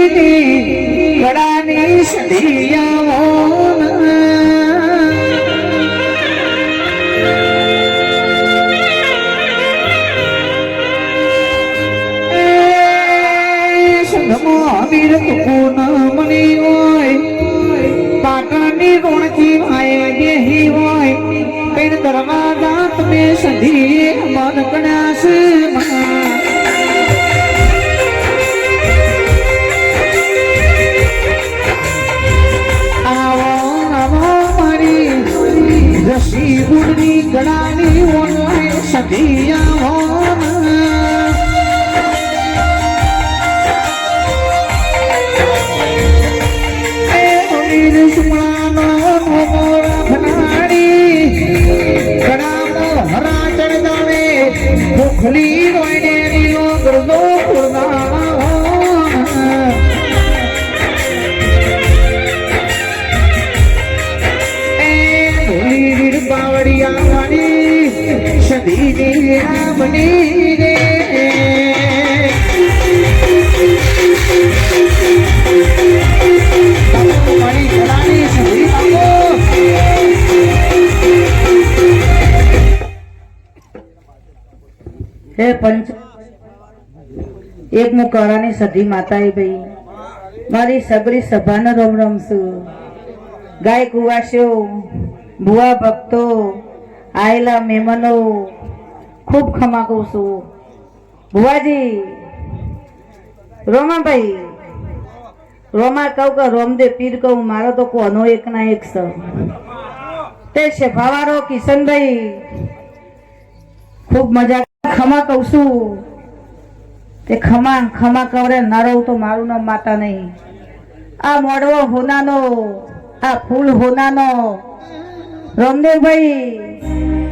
કડાની સદિયાઓ વીર કુકુન money હોય પાટણની રોણથી ભાઈ બેહી હોય કઈ દરવાજા તમે સધી મન કણાસ આવો આવો મારી રસી ગુડની ગળાની ઓનલાઈન સધી આવો ખુલી રોઈને નીલો ગરદો ભૂલી વીર બાવડિયા વાળી સદીની રામની રે મારી ઘરાની સદી હે પંચ એક હું કરાની સધી માતાએ ભાઈ મારી સબરી સભાને રમ રમશું ગાય કુવાસીઓ ભુવા ભક્તો આયેલા મહેમાનો ખૂબ ખમા કહું છું ભુવાજી રોમાભાઈ રોમા કહું કે રોમદે પીર કહું મારો તો કોનો એક ના એક છે તે શેફાવાળો કિશનભાઈ ખૂબ મજા ખમા કહું છું તે ખમા ખમા કવરે ન રહું તો મારું નામ માતા નહીં આ મોડવો હોનાનો આ ફૂલ હોનાનો રામદેવભાઈ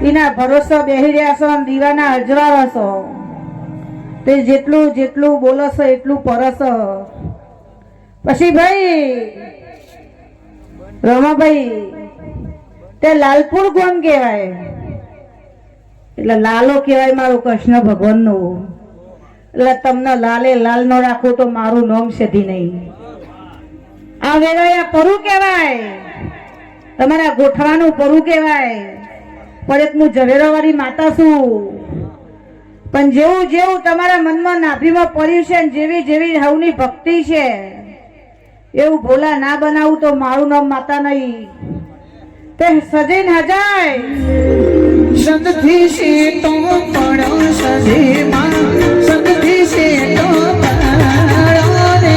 એના ભરોસો બેહી રહ્યા છો અને દીવાના અજવાળો છો તે જેટલું જેટલું બોલો છો એટલું પરસો પછી ભાઈ રમાભાઈ તે લાલપુર કોણ કહેવાય એટલે લાલો કહેવાય મારું કૃષ્ણ ભગવાનનું એટલે તમને લાલે લાલ નો રાખો તો મારું નામ સધી નહીં આ વેરાયા પરુ કહેવાય તમારા ગોઠવાનું પરુ કહેવાય પણ એક હું ઝવેરાવાળી માતા છું પણ જેવું જેવું તમારા મનમાં નાભીમાં પડ્યું છે જેવી જેવી હવની ભક્તિ છે એવું ભોલા ના બનાવું તો મારું નામ માતા નહીં તે સજીન હજાય સંતથી છે તો પડો સજીમાં સંતથી છે તો પડો રે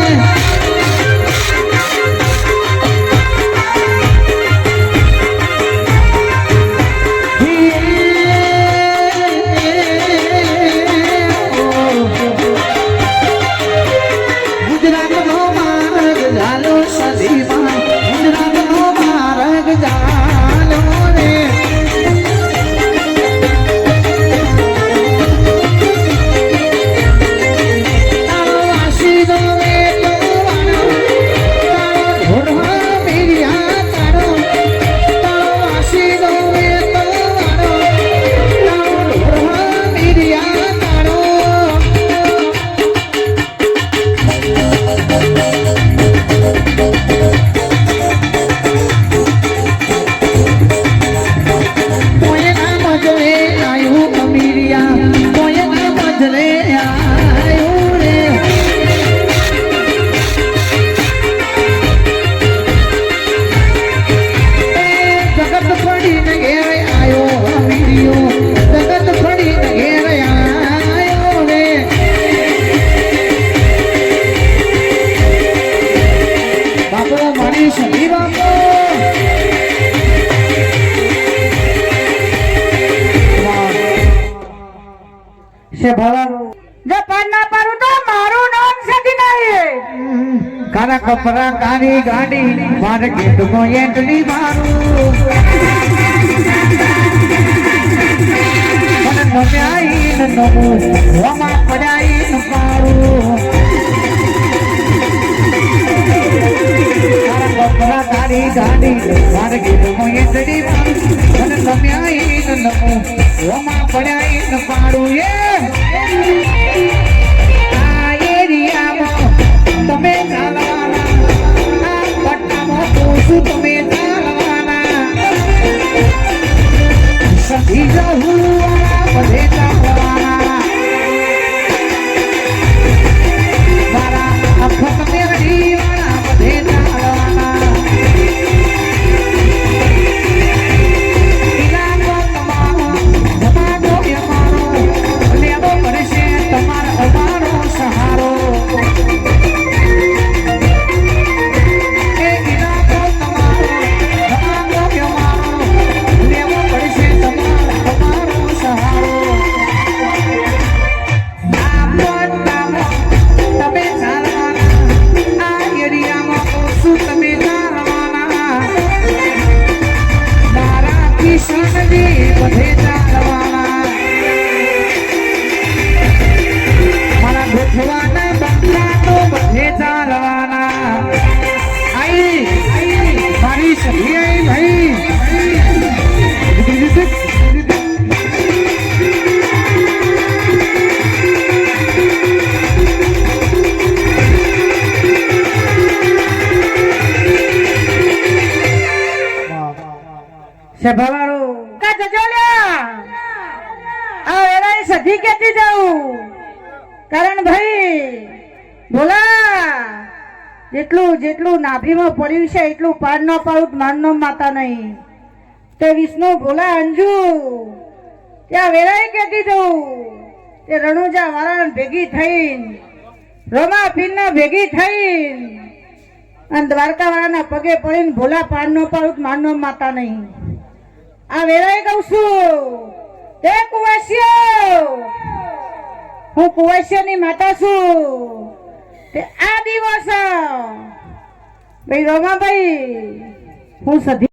ગુજરાતનો માર્ગ ઝાલો સજીમાં ગુજરાતનો માર્ગ ઝાલો રે કારા કપરા કારી ગાડી મારે ગેટનો એન્ટ્રી મારું મને નમ્યાઈ ન નમું હોમાં પડાઈ ન પાડું કારા કપરા કારી ગાડી મારે ગેટનો એન્ટ્રી મારું મને નમ્યાઈ ન નમું હોમાં પડાઈ ન પાડું આ એરિયામાં તમે સભાવાળો કા જજોલ્યા આ વેળાએ સધી કેતી જાઉં કારણ ભાઈ બોલા જેટલું જેટલું નાભીમાં પડ્યું છે એટલું પાર ન પાડું માન નો માતા નહીં તે વિષ્ણુ ભોલા અંજુ ત્યાં વેળાએ કેતી જવું તે રણુજા વાળા ભેગી થઈને રમા પીરના ભેગી થઈને અને દ્વારકા વાળાના પગે પડીને ભોલા પાર ન પાડું માન નો માતા નહીં આ વેળાએ કહું છું તે કુવાસ્યો હું કુવાસ્યાની માતા છું તે આ દિવસ ભાઈ રમાભાઈ હું સધી